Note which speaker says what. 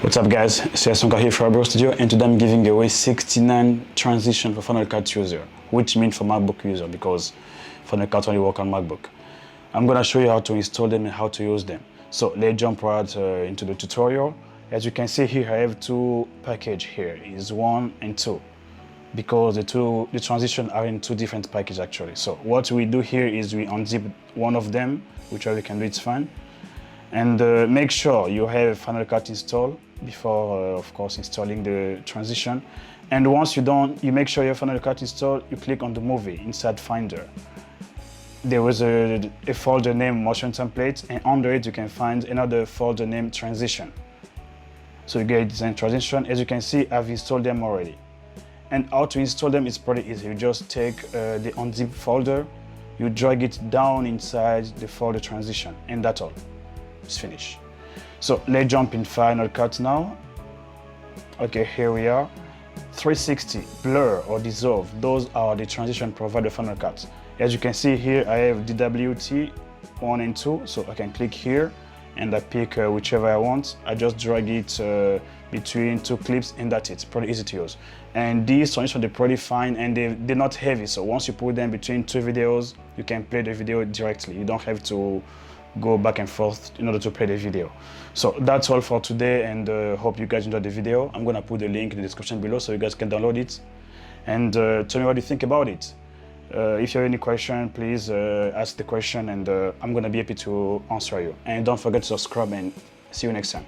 Speaker 1: What's up guys, c'est Sonka here for Abro Studio, and today I'm giving away 69 transition for Final Cut user, which means for MacBook user because Final Cut only work on MacBook. I'm gonna show you how to install them and how to use them. So let's jump right into the tutorial. As you can see here, I have two packages here, is 1 and 2, because the transition are in two different packages actually. So what we do here is we unzip one of them, whichever you can do, it's fine. And make sure you have Final Cut installed before, of course, installing the transition. And once you make sure you have Final Cut installed, you click on the movie inside Finder. There was a folder named Motion Templates, and under it you can find another folder named Transition. So you get Design Transition. As you can see, I've installed them already. And how to install them is pretty easy. You just take the unzip folder, you drag it down inside the folder Transition, and that's all. It's finished. So let's jump in Final Cut now. Okay, here we are. 360, blur or dissolve, those are the transition provided Final Cut. As you can see here, I have DWT 1 and 2, so I can click here and I pick whichever I want. I just drag it between two clips and that's it. It's pretty easy to use. And these transitions, they're pretty fine and they're not heavy, so once you put them between two videos, you can play the video directly. You don't have to go back and forth in order to play the video. So that's all for today, and hope you guys enjoyed the video. I'm gonna put the link in the description below so you guys can download it and tell me what you think about it. If you have any question, please ask the question, and I'm gonna be happy to answer you. And don't forget to subscribe, and see you next time.